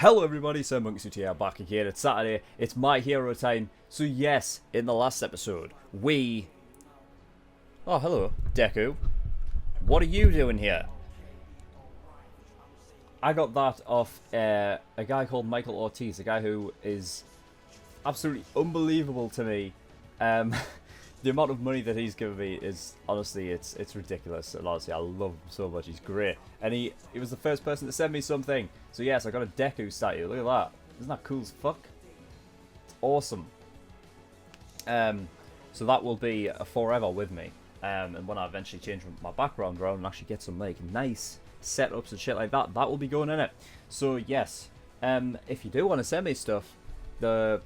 Hello everybody, SirMonkeySuit here, back again. It's Saturday, it's my hero time. So yes, in the last episode, Oh, hello, Deku. What are you doing here? I got that off a guy called Michael Ortiz, a guy who is absolutely unbelievable to me. The amount of money that he's given me is, honestly, it's ridiculous. And honestly, I love him so much. He's great. And he was the first person to send me something. So yes, I got a Deku statue. Look at that. Isn't that cool as fuck? It's awesome. So that will be forever with me. And when I eventually change my background around and actually get some like nice setups and shit like that, that will be going in it. So yes, if you do want to send me stuff, the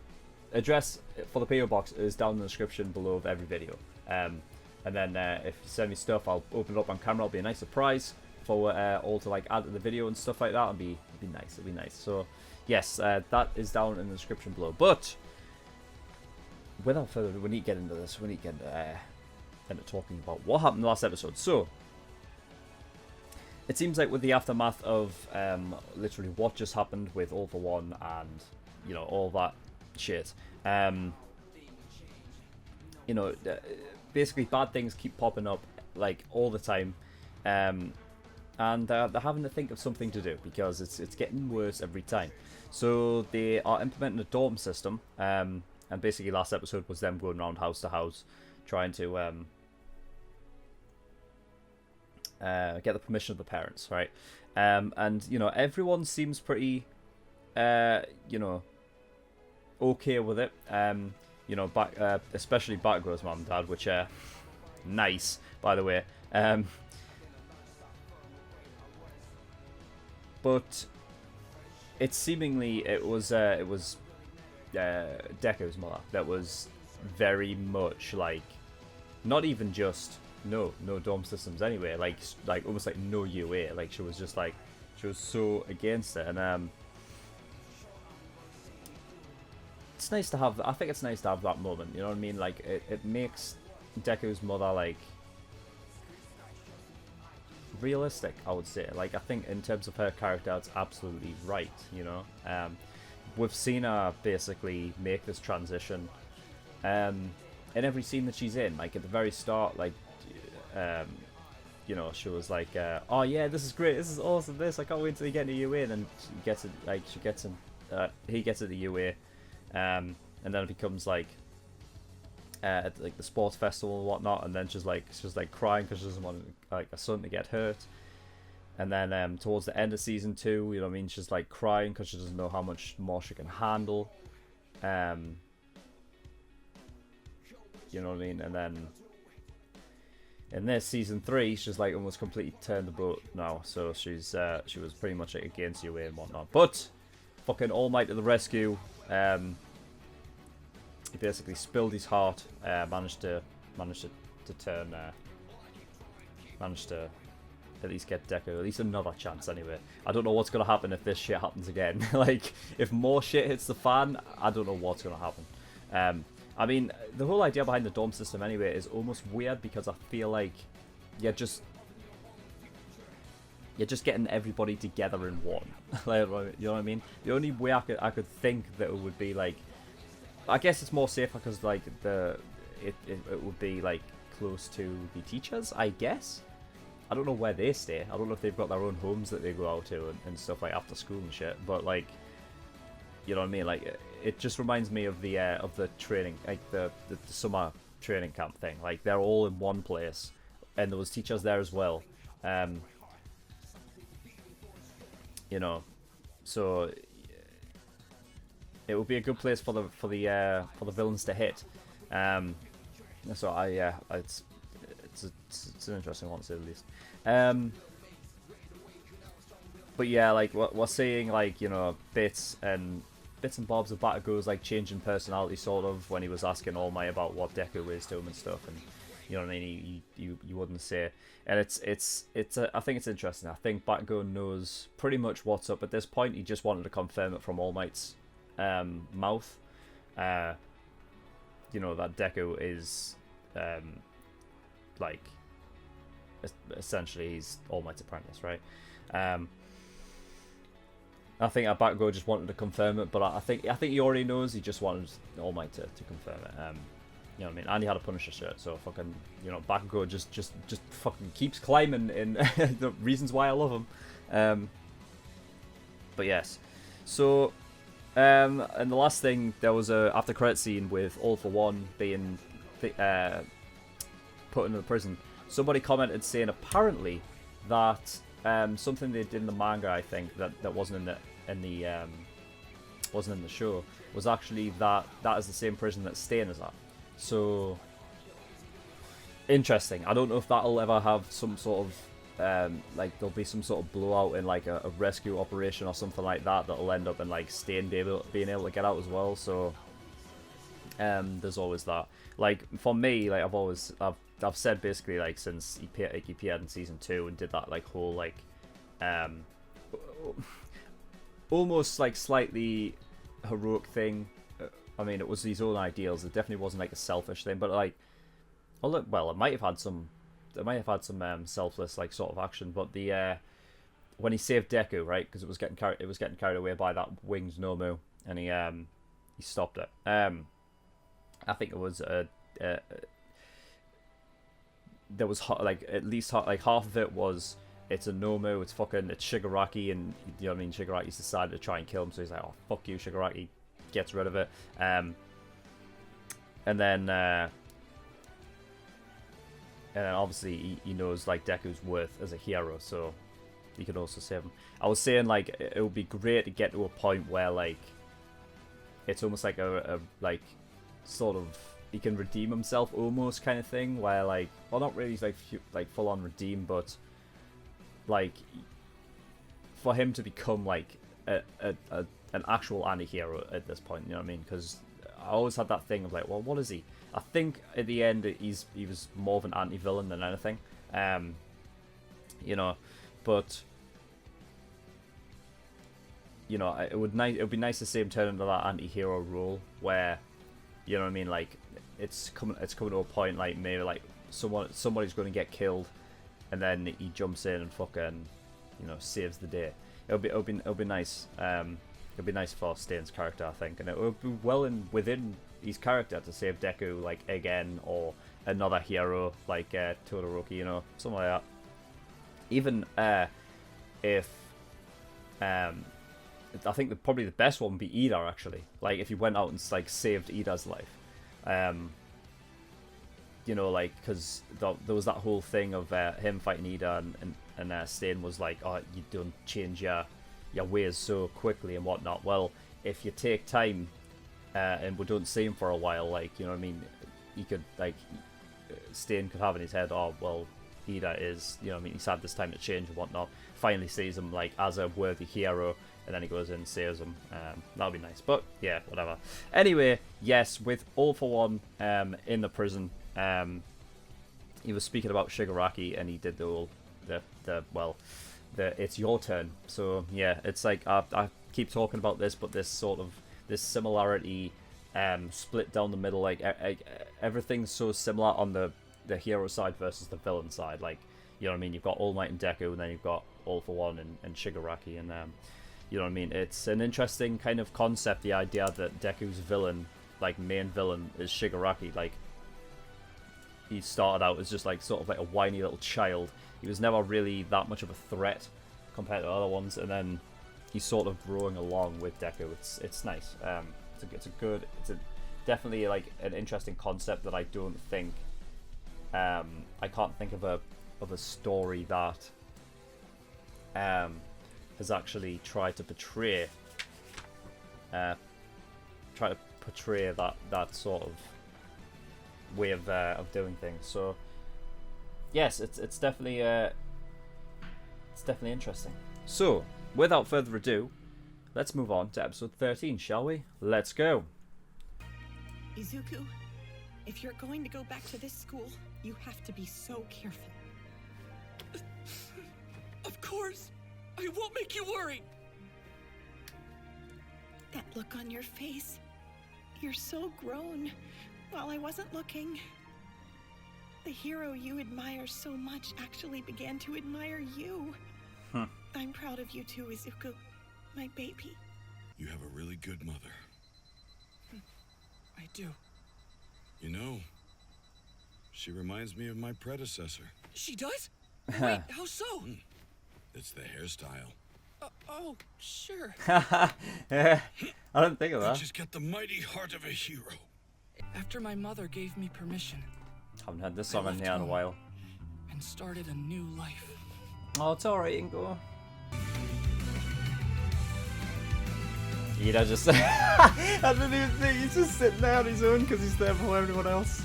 address for the PO box is down in the description below of every video. And then if you send me stuff, I'll open it up on camera. It'll be a nice surprise for all to like add to the video and stuff like that. It'll be nice. It'll be nice. So yes, that is down in the description below. But without further ado, we need to get into this. We need to get into talking about what happened in the last episode. So it seems like with the aftermath of literally what just happened with All for One and all that shit, basically bad things keep popping up like all the time, and they're having to think of something to do because it's getting worse every time. So they are implementing a dorm system, and basically last episode was them going around house to house trying to get the permission of the parents, right? And everyone seems pretty okay with it. Especially Batgirl's mom and dad, which are nice, by the way. But it was Deku's mother that was very much like, not even just no dorm systems anyway, like almost like no UA. Like she was so against it, and it's nice to have. I think it's nice to have that moment. You know what I mean? Like it makes Deku's mother like realistic, I would say. Like I think in terms of her character, it's absolutely right. We've seen her basically make this transition, in every scene that she's in. Like at the very start, like she was like, oh yeah, this is great, this is awesome, I can't wait till you get into UA, and then he gets it to UA. And then it becomes like at like the sports festival and whatnot, and then she's like crying because she doesn't want like her son to get hurt. And then towards the end of season 2, she's like crying because she doesn't know how much more she can handle. You know what I mean? And then in this season 3, she's like almost completely turned the boat now. So she was pretty much like against UA and whatnot. But fucking All Might to the rescue. He basically spilled his heart, managed to at least get Deku at least another chance anyway. I don't know what's gonna happen if this shit happens again. Like if more shit hits the fan, I don't know what's gonna happen. I mean, the whole idea behind the dorm system anyway is almost weird because I feel like you're just getting everybody together in one. Like, you know what I mean? The only way I could think that it would be like, I guess it's more safer because like it would be like close to the teachers, I guess. I don't know where they stay. I don't know if they've got their own homes that they go out to and stuff like after school and shit. But like, you know what I mean? Like it just reminds me of the training, like the summer training camp thing. Like they're all in one place, and there was teachers there as well. So it would be a good place for the villains to hit. So it's an interesting one to say the least. But yeah, like we're seeing like bits and bobs of Batago's like changing personality sort of when he was asking All Might about what Deku is to him and stuff, and you know what I mean. You wouldn't say, and I think it's interesting. I think Batago knows pretty much what's up at this point. He just wanted to confirm it from All Might's mouth. That Deku is like essentially he's All Might's apprentice, right? I think Bakugo just wanted to confirm it, but I think he already knows. He just wanted All Might to confirm it. You know what I mean? And he had a Punisher shirt, so fucking, you know, Bakugo just fucking keeps climbing in the reasons why I love him. But yes, so and the last thing, there was a after credit scene with All For One being put into the prison. Somebody commented saying apparently that something they did in the manga, I think that wasn't in the show, was actually that is the same prison that Stain is at. So interesting. I don't know if that'll ever have some sort of like there'll be some sort of blowout in like a rescue operation or something like that that'll end up in like Stain being able to get out as well. So there's always that. Like for me, like I've said basically like since he appeared in season 2 and did that like whole like almost like slightly heroic thing. I mean, it was his own ideals. It definitely wasn't like a selfish thing, but like, well, it might have had some selfless like sort of action. But the when he saved Deku, right, because it was getting carried away by that winged Nomu, and he stopped it. I think it was there was like at least like half of it was it's a Nomu, it's Shigaraki, and you know what I mean. Shigaraki's decided to try and kill him, so he's like, oh fuck you, Shigaraki. Gets rid of it, and then obviously he knows like Deku's worth as a hero, so he could also save him. I was saying like it would be great to get to a point where like it's almost like a like sort of he can redeem himself almost kind of thing, where like, well, not really like full on redeem, but like for him to become like an actual anti-hero at this point, you know what I mean? Because I always had that thing of like, well, what is he? I think at the end he was more of an anti-villain than anything, you know. But you know, it would be nice to see him turn into that anti-hero role where, you know what I mean, like it's coming to a point like maybe like somebody's going to get killed, and then he jumps in and fucking, you know, saves the day. It'll be nice. It'd be nice for Stain's character, I think, and it would be well within his character to save Deku like again, or another hero like Todoroki, you know, something like that. Even if I think probably the best one would be Ida, actually. Like if he went out and like saved Ida's life, you know, like because there was that whole thing of him fighting Ida, and Stain was like, oh, you don't change your ways so quickly and whatnot. Well, if you take time and we don't see him for a while, like, you know what I mean, he could like Stain could have in his head, oh well, Ida is, you know what I mean, he's had this time to change and whatnot. Finally sees him like as a worthy hero, and then he goes in and saves him. That would be nice, but yeah, whatever. Anyway, yes, with All For One in the prison, he was speaking about Shigaraki, and he did the it's your turn. So yeah, it's like I keep talking about this, but this similarity split down the middle, like everything's so similar on the hero side versus the villain side. Like, you know what I mean, you've got All Might and Deku, and then you've got All For One and Shigaraki, and you know what I mean, it's an interesting kind of concept, the idea that Deku's villain, like main villain, is Shigaraki. Like he started out as just like sort of like a whiny little child. He was never really that much of a threat compared to other ones, and then he's sort of growing along with Deku. It's nice. It's definitely like an interesting concept that I don't think I can't think of a story that has actually tried to portray that sort of way of doing things. So yes, it's definitely interesting. So without further ado, let's move on to episode 13, shall we? Let's go. Izuku, if you're going to go back to this school, you have to be so careful. Of course! I won't make you worry! That look on your face. You're so grown. While I wasn't looking, the hero you admire so much actually began to admire you. I'm proud of you too, Izuku. my baby. You have a really good mother. I do. You know, she reminds me of my predecessor. She does? Wait, how so? It's the hairstyle. Oh, sure. Yeah, I didn't think of that. She's got the mighty heart of a hero. After my mother gave me permission Haven't had this song in here in a while. and started a new life. Oh, it's alright, you can go. Ida just... I didn't even think he's just sitting there on his own because he's there before everyone else.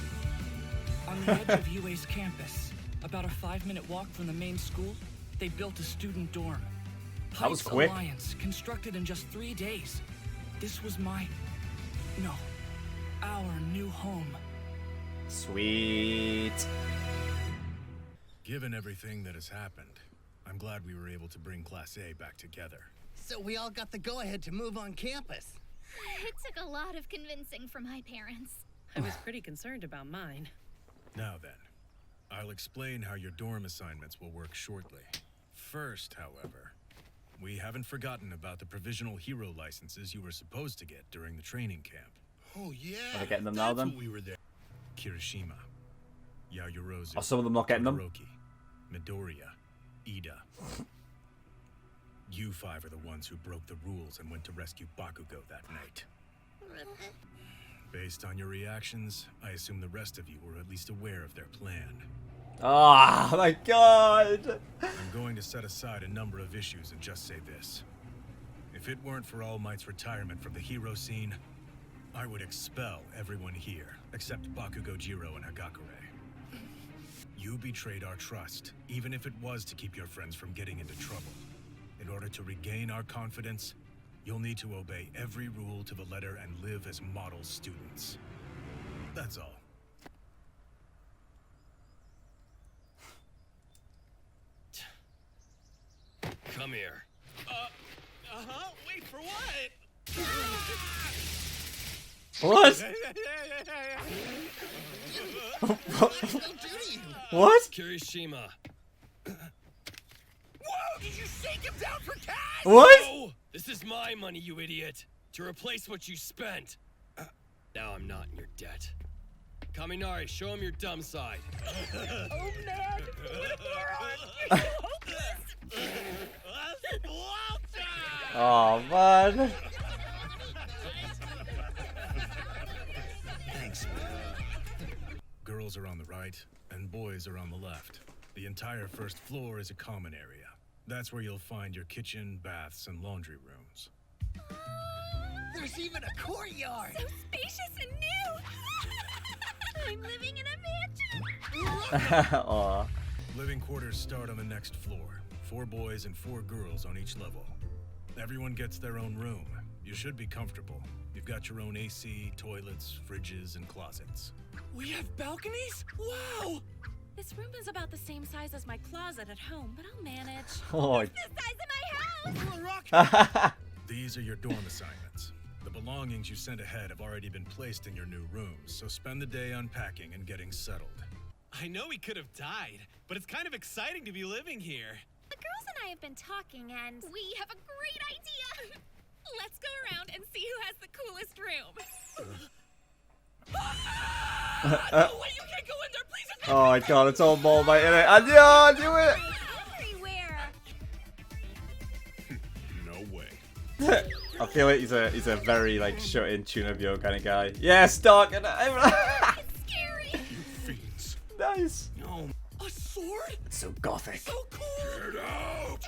On the edge of UA's campus, about a 5-minute walk from the main school, they built a student dorm. That was Heights quick. Alliance, constructed in just 3 days. This was our new home. Sweet. Given everything that has happened, I'm glad we were able to bring Class A back together. So we all got the go-ahead to move on campus. It took a lot of convincing from my parents. I was pretty concerned about mine. Now then, I'll explain how your dorm assignments will work shortly. First, however, we haven't forgotten about the provisional hero licenses you were supposed to get during the training camp. Oh, yeah. Are they getting them now then? We were there. Kirishima, Yayorozu, Are some of them not getting them? Todoroki, Midoriya, Ida. You 5 are the ones who broke the rules and went to rescue Bakugo that night. Based on your reactions, I assume the rest of you were at least aware of their plan. Oh my god! I'm going to set aside a number of issues and just say this. If it weren't for All Might's retirement from the hero scene, I would expel everyone here, except Bakugo, Jiro, and Hagakure. You betrayed our trust, even if it was to keep your friends from getting into trouble. In order to regain our confidence, you'll need to obey every rule to the letter and live as model students. That's all. Come here. Wait for what? What? What? Kirishima. Whoa! Did you shake him down for cash? What? No! This is my money, you idiot! To replace what you spent. Now I'm not in your debt. Kaminari, show him your dumb side. Oh man, what a moron! You're so hopeless! Oh man. Thanks. Girls are on the right, and boys are on the left. The entire first floor is a common area. That's where you'll find your kitchen, baths, and laundry rooms. There's even a courtyard. So spacious and new! I'm living in a mansion! Aw. Living quarters start on the next floor. 4 boys and 4 girls on each level. Everyone gets their own room. You should be comfortable. You've got your own AC, toilets, fridges, and closets. We have balconies? Wow! This room is about the same size as my closet at home, but I'll manage. Oh. The size of my house! These are your dorm assignments. The belongings you sent ahead have already been placed in your new rooms, so spend the day unpacking and getting settled. I know we could have died, but it's kind of exciting to be living here. The girls and I have been talking and we have a great idea! Let's go around and see who has the coolest room. No way, you can't go in there, please! Oh my god, it's all ball by in it. I knew it! Everywhere! No way. I feel like he's a very like shut in tune of your kind of guy. Yes, Doc and It's scary! Fiends. Nice. No. A sword? It's so gothic. So cool! Get out!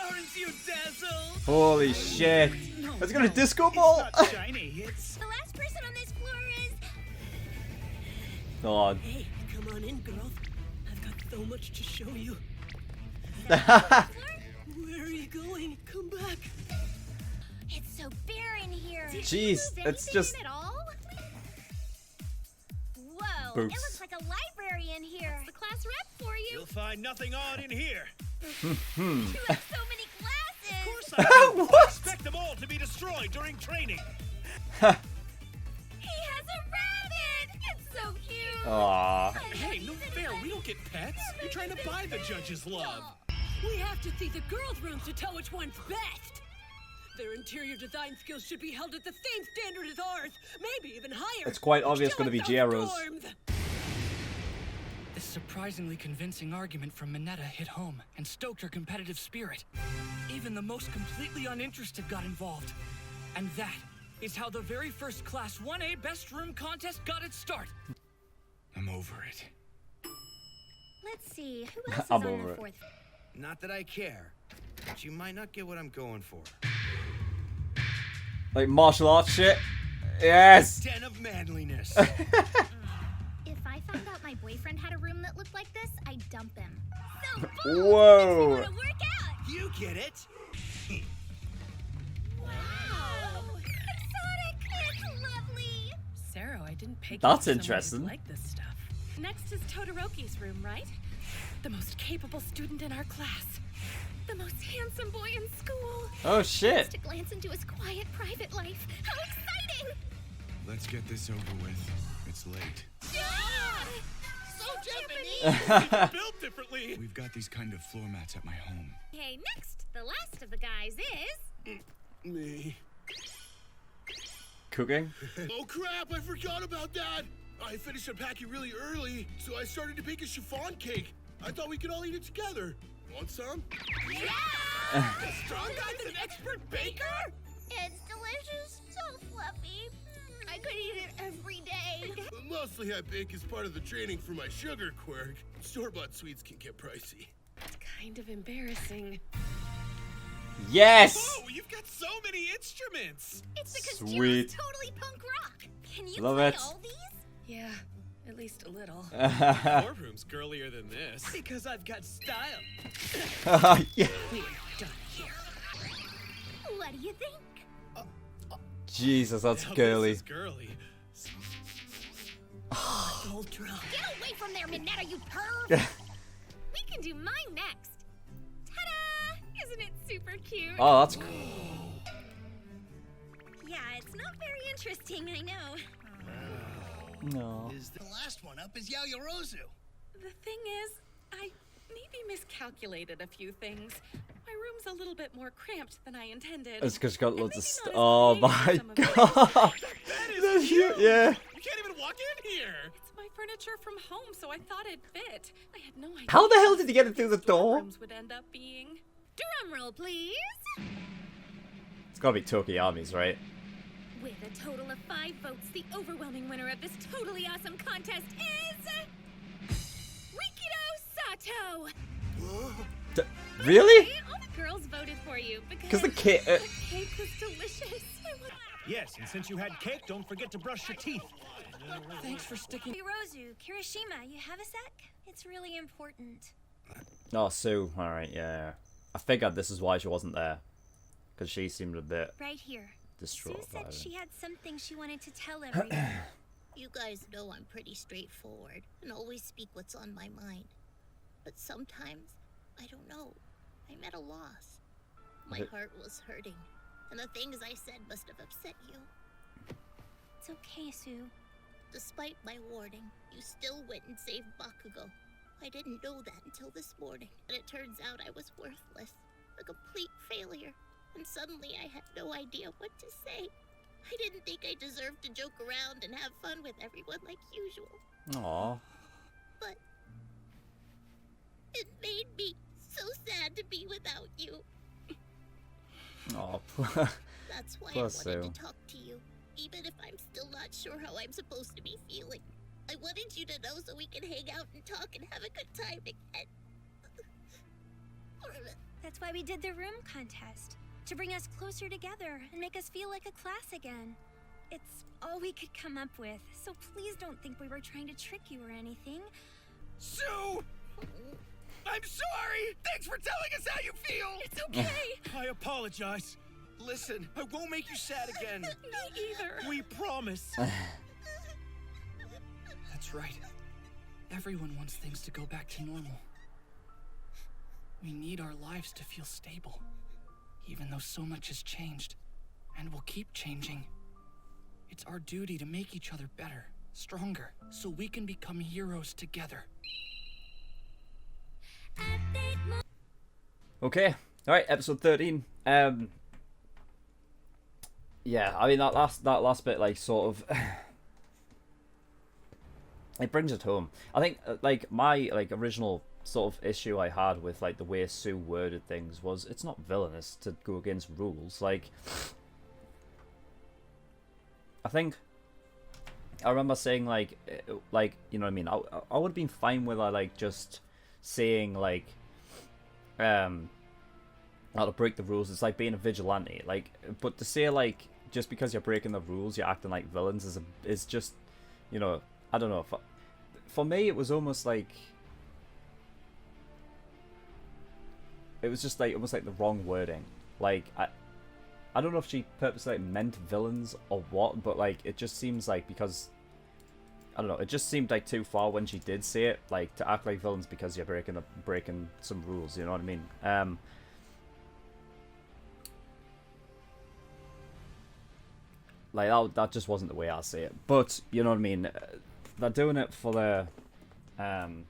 Aren't you dazzled? Holy shit. It's got a disco ball. It's not shiny, it's... The last person on this floor is... God. Hey, come on in, girl. I've got so much to show you. Where are you going? Come back. It's so bare in here. Jeez, Is it's anything just- in it all? Whoa, Boots. it looks like a library in here. That's the class rep for you. You'll find nothing odd in here. You have so many classes. Of course I do. What? Expect them all to be destroyed during training. He has a rabbit. It's so cute. Aw. Hey, no fair. We don't get pets. You're trying to buy the judge's love. We have to see the girls' rooms to tell which one's best. Their interior design skills should be held at the same standard as ours, maybe even higher. It's quite obvious Show going to be us Jiero's. those dorms. This surprisingly convincing argument from Minetta hit home and stoked her competitive spirit. Even the most completely uninterested got involved. And that is how the very first Class 1A Best Room contest got its start. I'm over it. Let's see, who else is I'm on over the it. fourth? Not that I care, but you might not get what I'm going for. Like martial arts shit. Yes. Den of manliness. If I found out my boyfriend had a room that looked like this, I'd dump him. So Whoa. wanna work out. You get it. Wow. Exotic. It's lovely. Sarah, I didn't pick That's you for someone interesting. who'd like this stuff. Next is Todoroki's room, right? The most capable student in our class. The most handsome boy in school. Oh shit. Just to glance into his quiet private life. How exciting! Let's get this over with. It's late. Yeah! So Japanese! Built differently. We've got these kind of floor mats at my home. Okay, next, the last of the guys is... Me. Cooking? Oh crap, I forgot about that! I finished unpacking really early, so I started to bake a chiffon cake. I thought we could all eat it together. Want some? Yeah! Strong guy's an expert baker? It's delicious, so fluffy. I could eat it every day. Mostly I bake as part of the training for my sugar quirk. Store-bought sweets can get pricey. It's kind of embarrassing. Yes. Whoa, you've got so many instruments. It's because Sweet. Jiro's totally punk rock. Can you Love play it. all these? Yeah, at least a little. Your room's girlier than this. Because I've got style. Yeah. We're done here. What do you think? Jesus, that's Now girly. This is girly. Ultra. Get away from there, Minetta, you perv! We can do mine next. Ta-da! Isn't it super cute? Oh, that's cool. Yeah, it's not very interesting, I know. No. The last one up is Yaoyorozu. The thing is, I maybe miscalculated a few things. My room's a little bit more cramped than I intended. It's because got And loads of maybe stuff. not as Oh clean as my some of it. god. That is That's huge. Yeah. You can't even walk in here. It's my furniture from home, so I thought it fit. I had no idea. How the hell did he get it through the door? Rooms would end up being. Drum roll, please. It's gotta be Tokiyami's, right? With a total of 5 votes, the overwhelming winner of this totally awesome contest is... Rikido Sato! Really? All the girls voted for you Because because the kid. the cake was delicious. Yes, and since you had cake, don't forget to brush your teeth. Thanks for sticking. Hirozu, Kirishima, you have a sec? It's really important. Oh, Sue. Alright, yeah. I figured this is why she wasn't there. Because she seemed a bit Right here. distraught Sue said about it. she had something she wanted to tell everyone. You guys know I'm pretty straightforward and always speak what's on my mind. But sometimes, I don't know. I'm at a loss. My heart was hurting, and the things I said must have upset you. It's okay, Sue. Despite my warning, you still went and saved Bakugo. I didn't know that until this morning, and it turns out I was worthless, a complete failure, and suddenly I had no idea what to say. I didn't think I deserved to joke around and have fun with everyone like usual, Aww. but it made me so sad to be without you. Aw. That's why I Poor wanted Sue. to talk to you, even if I'm still not sure how I'm supposed to be feeling. I wanted you to know so we can hang out and talk and have a good time again. That's why we did the room contest. To bring us closer together and make us feel like a class again. It's all we could come up with, so please don't think we were trying to trick you or anything. Sue! I'm sorry! Thanks for telling us how you feel! It's okay. I apologize. Listen, I won't make you sad again. Me either. We promise. That's right. Everyone wants things to go back to normal. We need our lives to feel stable, even though so much has changed, and will keep changing. It's our duty to make each other better, stronger, so we can become heroes together. Okay, all right, episode 13. Yeah, I mean that last bit, like, sort of, it brings it home. I think like my original sort of issue I had with like the way Sue worded things was it's not villainous to go against rules. Like, I think I remember saying like you know what I mean. I would have been fine with like just saying like how to break the rules. It's like being a vigilante. Like, but to say like just because you're breaking the rules, you're acting like villains is just, you know, I don't know. For me, it was almost like it was just like almost like the wrong wording. Like I don't know if she purposely like meant villains or what, but like it just seems like because I don't know, it just seemed like too far when she did say it, like to act like villains because you're breaking some rules. You know what I mean? Like that just wasn't the way I see it. But you know what I mean? They're doing it for the, you know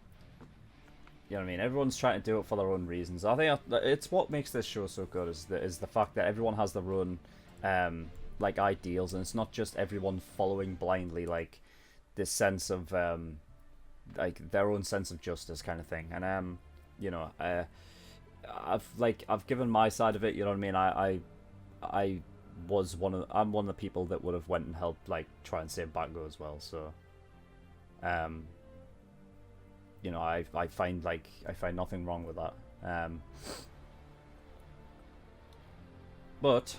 what I mean? Everyone's trying to do it for their own reasons. I think it's what makes this show so good is the fact that everyone has their own, like ideals, and it's not just everyone following blindly like this sense of, like their own sense of justice kind of thing. And you know, I've given my side of it. You know what I mean? I'm one of the people that would have went and helped like try and save Bakugo as well. So, you know, I find nothing wrong with that. But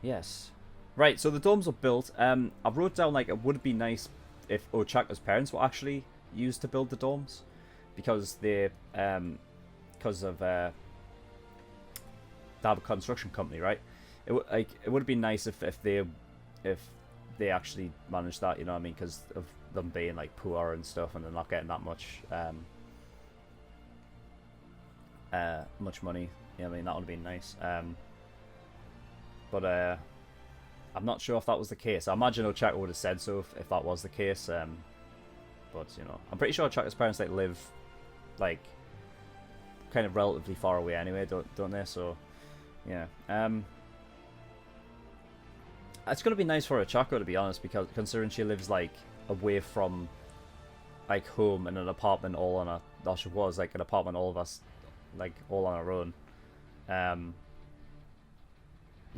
yes, right. So the domes were built. I wrote down like it would be nice if Ochaka's parents were actually used to build the domes, because they because of they have a construction company, right? It would be nice if they actually managed that, you know what I mean, because of them being like poor and stuff, and they're not getting that much much money. You know what I mean, that would have been nice. But I'm not sure if that was the case. I imagine Ochaka would have said so if that was the case. But you know, I'm pretty sure Ochaka's parents like live like kind of relatively far away anyway, don't they? So yeah. It's gonna be nice for Ochako, to be honest, because considering she lives like away from like home in an apartment all on a, well, she was like an apartment all of us like all on our own, you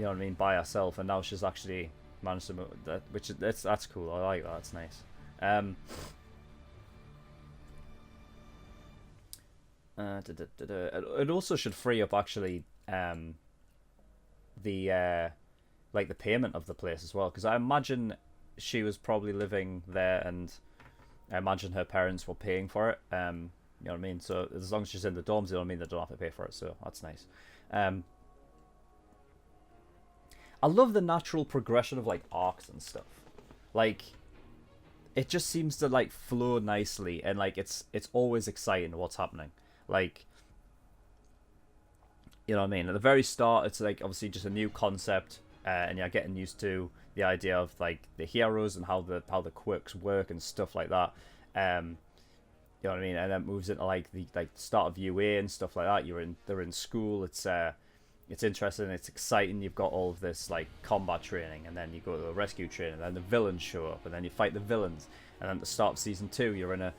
know what I mean, by herself, and now she's actually managed to move that, which is that's cool. I like that. It's nice. It also should free up actually the like the payment of the place as well, because I imagine she was probably living there, and I imagine her parents were paying for it. You know what I mean? So as long as she's in the dorms, you know what I mean, they don't have to pay for it. So that's nice. I love the natural progression of like arcs and stuff. Like, it just seems to like flow nicely, and like it's always exciting what's happening. Like, you know what I mean? At the very start, it's like obviously just a new concept. And you're getting used to the idea of like the heroes and how the quirks work and stuff like that. You know what I mean? And then it moves into like the start of UA and stuff like that. They're in school. It's interesting. It's exciting. You've got all of this like combat training, and then you go to the rescue training, and then the villains show up, and then you fight the villains. And then at the start of season 2, you're in a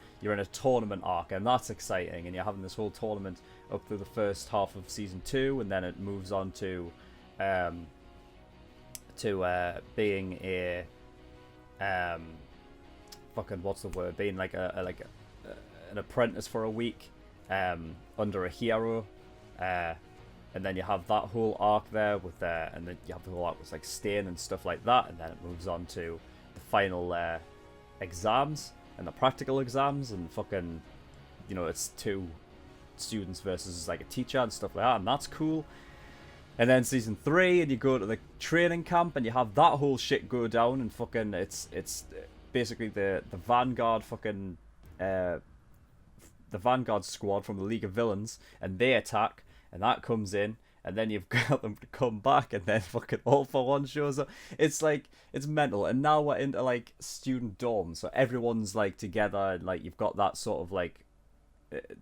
tournament arc, and that's exciting. And you're having this whole tournament up through the first half of season 2, and then it moves on to being a fucking what's the word? Being like an apprentice for a week under a hero, and then you have that whole arc there with and then you have the whole arc with like Stain and stuff like that, and then it moves on to the final exams and the practical exams, and fucking, you know, it's 2 students versus like a teacher and stuff like that, and that's cool. And then season 3, and you go to the training camp, and you have that whole shit go down, and fucking it's basically the Vanguard fucking the Vanguard squad from the League of Villains, and they attack, and that comes in, and then you've got them to come back, and then fucking All For One shows up. It's like, it's mental. And now we're into like student dorms, so everyone's like together, and like you've got that sort of like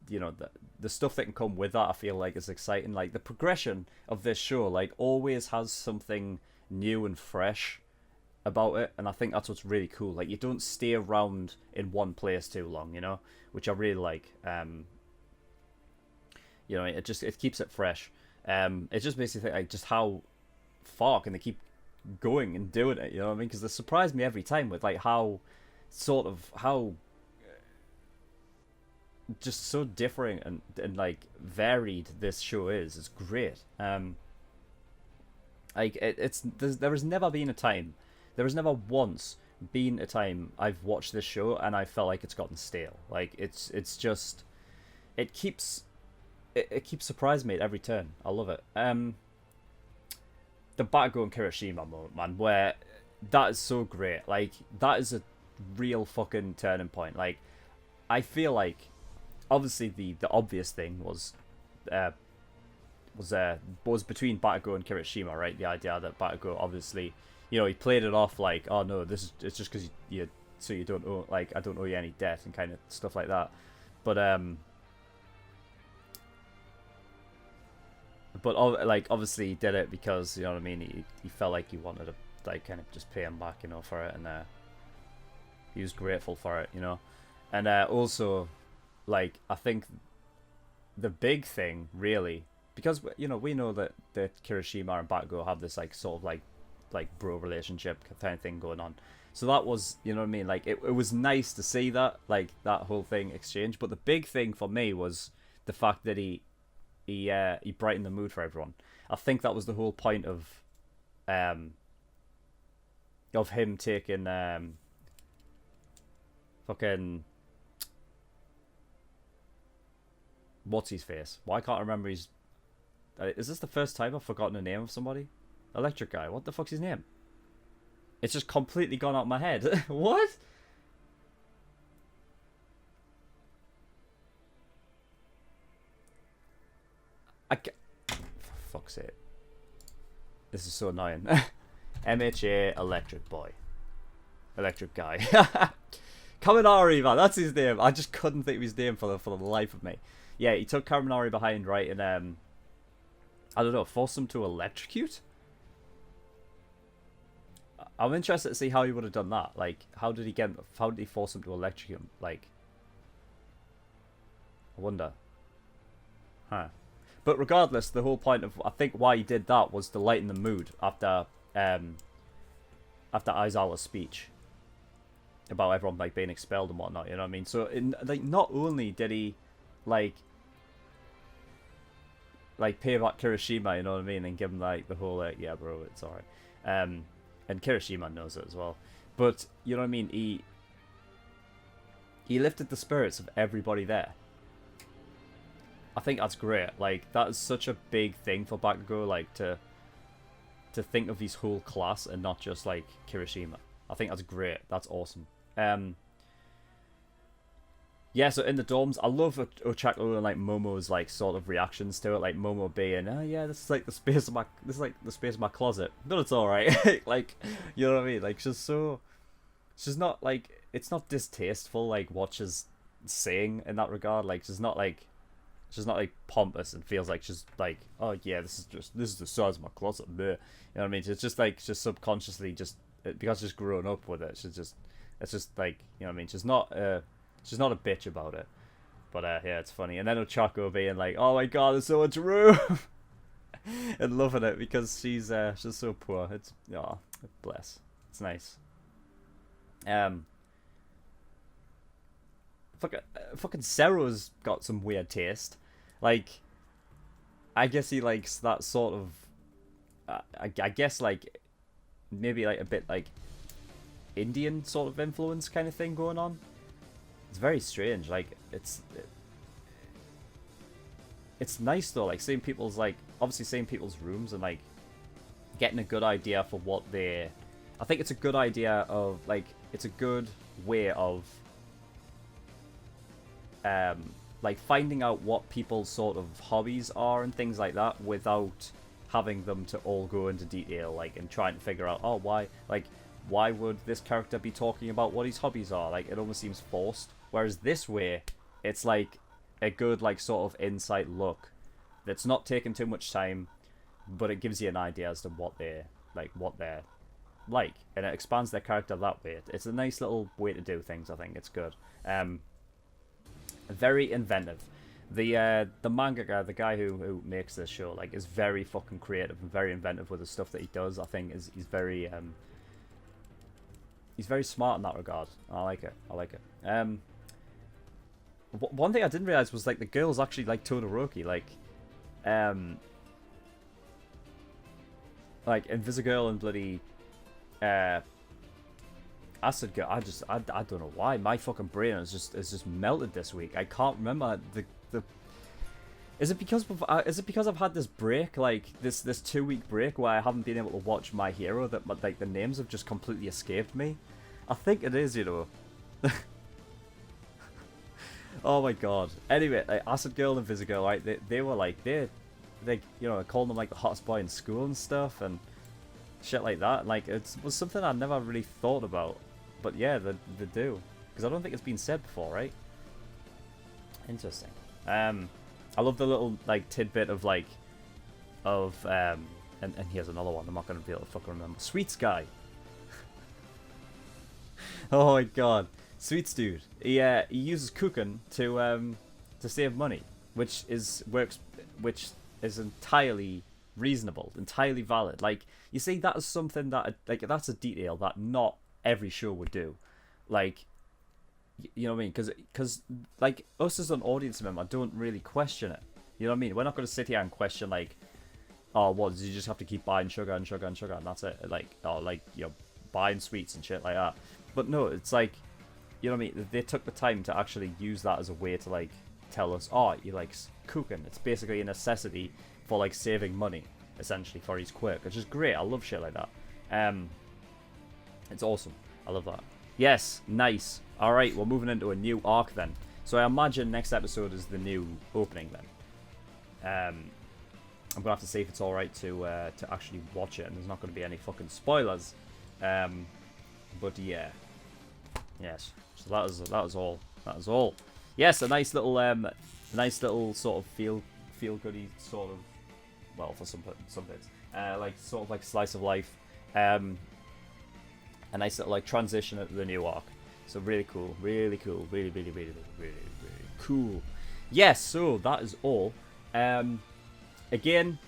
you know, the stuff that can come with that, I feel like is exciting. Like the progression of this show, like always has something new and fresh about it, and I think that's what's really cool. Like you don't stay around in one place too long, you know, which I really like. You know, it keeps it fresh. It just makes you think like just how far can they keep going and doing it, you know what I mean? Because they surprise me every time with like how just so different and like varied this show is. It's great. Like there has never been a time, there has never once been a time I've watched this show and I felt like it's gotten stale. Like it's just it keeps surprising me at every turn. I love it. The Bakugo and Kirishima moment, man, where that is so great. Like that is a real fucking turning point. Like I feel like obviously the obvious thing was between Bakugo and Kirishima, right? The idea that Bakugo obviously, you know, he played it off like, oh no, it's just because you don't owe, like, I don't owe you any debt and kind of stuff like that. But like obviously he did it because, you know what I mean, he felt like he wanted to like kind of just pay him back, you know, for it, and he was grateful for it, you know. And also, like, I think the big thing really, because, you know, we know that Kirishima and Bakugo have this like sort of like bro relationship kind of thing going on. So that was, you know what I mean, like it was nice to see that, like that whole thing exchange. But the big thing for me was the fact that he brightened the mood for everyone. I think that was the whole point of him taking fucking what's his face? Why can't I remember his? Is this the first time I've forgotten the name of somebody? Electric guy. What the fuck's his name? It's just completely gone out of my head. What? For fuck's sake. This is so annoying. MHA Electric Boy. Electric guy. Kaminari, man, that's his name. I just couldn't think of his name for the life of me. Yeah, he took Kaminari behind, right, and I don't know, forced him to electrocute? I'm interested to see how he would have done that. Like, how did he force him to electrocute him? Like, I wonder. Huh. But regardless, the whole point of, I think why he did that was to lighten the mood after Aizawa's speech about everyone like being expelled and whatnot, you know what I mean? So like not only did he like pay back Kirishima, you know what I mean, and give him like the whole yeah bro, it's alright. And Kirishima knows it as well. But you know what I mean, he lifted the spirits of everybody there. I think that's great. Like that is such a big thing for Bakugo, like to think of his whole class and not just like Kirishima. I think that's great. That's awesome. Yeah, so in the dorms, I love Ochako and like Momo's like sort of reactions to it. Like Momo being, oh yeah, this is like the space of my closet, but it's all right. Like, you know what I mean? Like she's not like, it's not distasteful like what she's saying in that regard. Like she's not like pompous and feels like she's like, oh yeah, this is the size of my closet. Bleh. You know what I mean? It's just like just subconsciously because she's grown up with it. It's just like, you know what I mean? She's not a bitch about it. But yeah, it's funny. And then Ochako being like, oh my god, there's so much room, and loving it because she's so poor. It's bless. It's nice. Fucking Sero's got some weird taste. Like, I guess he likes that sort of, I guess like, maybe like a bit like Indian sort of influence kind of thing going on. It's very strange. Like, it's nice though, like seeing people's rooms and like getting a good idea for what I think it's a good idea of like, it's a good way of like finding out what people's sort of hobbies are and things like that without having them to all go into detail, like, and trying to figure out, oh, why would this character be talking about what his hobbies are? Like, it almost seems forced. Whereas this way, it's like a good like sort of insight look that's not taking too much time, but it gives you an idea as to what they're like, and it expands their character that way. It's a nice little way to do things. I think it's good. Very inventive. The mangaka, the guy who makes this show, like, is very fucking creative and very inventive with the stuff that he does. I think he's very smart in that regard. I like it. One thing I didn't realize was like the girls actually like Todoroki, like Invisigirl and bloody Acid Girl. I don't know why my fucking brain is just melted this week. I can't remember the. Is it because I've had this break, like this 2-week break where I haven't been able to watch My Hero, that like the names have just completely escaped me? I think it is, you know. Oh my god. Anyway, like, Acid Girl and Invisigirl, right? They were like they you know, calling them like the hottest boy in school and stuff and shit like that. Like, it was something I never really thought about, but yeah, they do, because I don't think it's been said before, right? Interesting. I love the little like tidbit of like and here's another one I'm not gonna be able to fucking remember. Sweets guy. Oh my god, Sweets dude. He uses cooking to save money, which is entirely reasonable, entirely valid. Like, you see, that is something that like that's a detail that not every show would do. Like, you know what I mean? Because like us as an audience member don't really question it. You know what I mean? We're not going to sit here and question like, oh, what, does you just have to keep buying sugar and sugar and sugar and that's it? Like, oh, like, you know, buying sweets and shit like that. But no, it's like, you know what I mean? They took the time to actually use that as a way to like tell us, oh, he likes cooking. It's basically a necessity for like saving money, essentially, for his quirk, which is great. I love shit like that. It's awesome. I love that. Yes, nice. All right, we're moving into a new arc then. So I imagine next episode is the new opening then. I'm gonna have to see if it's all right to actually watch it, and there's not going to be any fucking spoilers. But yeah, yes. So that was all. That was all. Yes, a nice little sort of feel goody sort of, well, for some bits, like sort of like slice of life. A nice little like transition into the new arc. So really cool, really cool, really cool. Yes, so that is all. Again,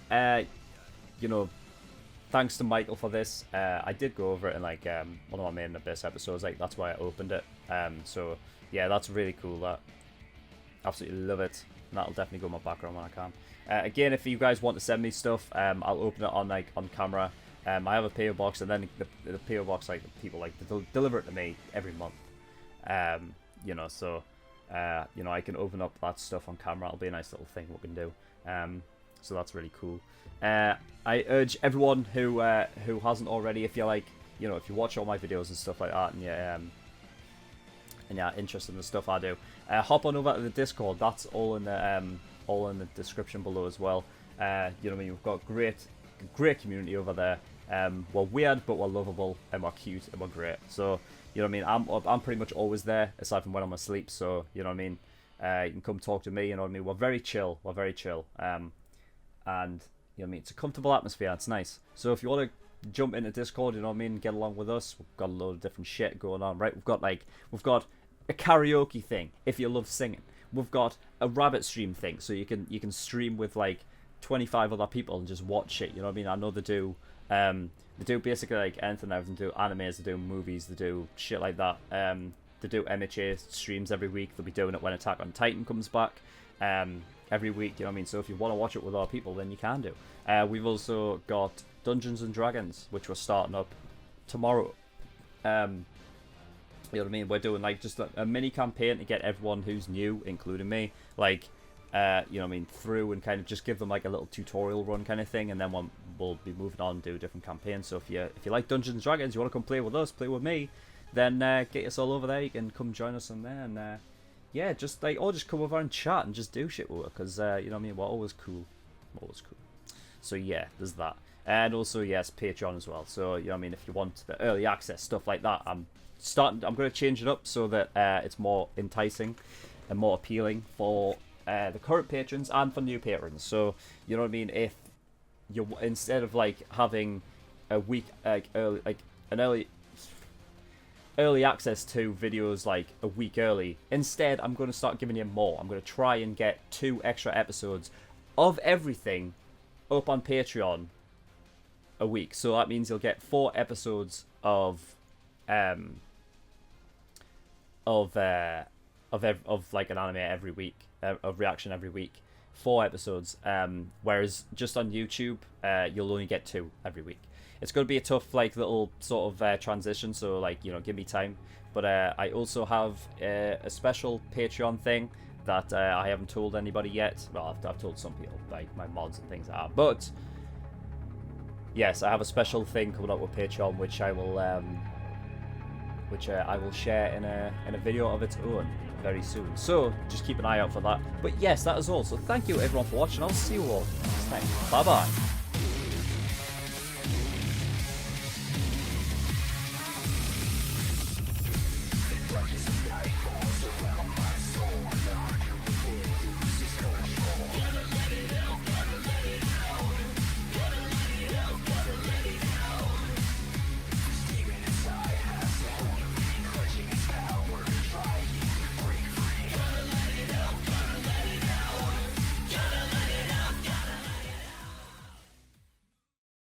you know, thanks to Michael for this. I did go over it in like one of my main Abyss episodes. Like, that's why I opened it. So yeah, that's really cool. That absolutely love it. And that'll definitely go in my background when I can. Again, if you guys want to send me stuff, I'll open it on camera. I have a PO box, and then the PO box, like, people like to deliver it to me every month. You know, so you know, I can open up that stuff on camera. It'll be a nice little thing we can do. So that's really cool. I urge everyone who hasn't already, if you're like, you know, if you watch all my videos and stuff like that, and you're interested in the stuff I do, hop on over to the Discord. That's all in the description below as well. You know what I mean? We've got great community over there. We're weird, but we're lovable, and we're cute, and we're great. So, you know what I mean? I'm pretty much always there, aside from when I'm asleep. So, you know what I mean? You can come talk to me. You know what I mean? We're very chill. And you know what I mean? It's a comfortable atmosphere. It's nice. So if you want to jump into Discord, you know what I mean, get along with us. We've got a load of different shit going on, right? We've got a karaoke thing if you love singing. We've got a rabbit stream thing, so you can stream with like 25 other people and just watch it. You know what I mean? I know they do basically like anything and everything. They do animes, they do movies, they do shit like that. They do MHA streams every week. They'll be doing it when Attack on Titan comes back every week. You know what I mean? So if you want to watch it with other people, then you can do. We've also got Dungeons and Dragons, which we're starting up tomorrow. You know what I mean? We're doing like just a mini campaign to get everyone who's new, including me, like, you know what I mean, through, and kind of just give them like a little tutorial run kind of thing, and then we'll be moving on and do different campaigns. So if you like Dungeons and Dragons, you want to come play with us, play with me, then get us all over there. You can come join us on there, and yeah, just like, or just come over and chat and just do shit with us, because you know what I mean, we're always cool. So yeah, there's that. And also, yes, Patreon as well. So, you know what I mean, if you want the early access, stuff like that, I'm going to change it up so that it's more enticing and more appealing for the current patrons and for new patrons. So you know what I mean. If you instead of like having a week early access to videos like a week early, instead I'm going to start giving you more. I'm going to try and get 2 extra episodes of everything up on Patreon a week. So that means you'll get 4 episodes of like an anime every week, of reaction every week. 4 episodes, whereas just on YouTube you'll only get 2 every week. It's going to be a tough like little sort of transition, so like, you know, give me time. But I also have a special Patreon thing that I haven't told anybody yet. Well, I've told some people, like my mods and things like that. But yes, I have a special thing coming up with Patreon, which I will share in a video of its own very soon. So just keep an eye out for that. But yes, that is all. So thank you everyone for watching. I'll see you all next time. Bye bye.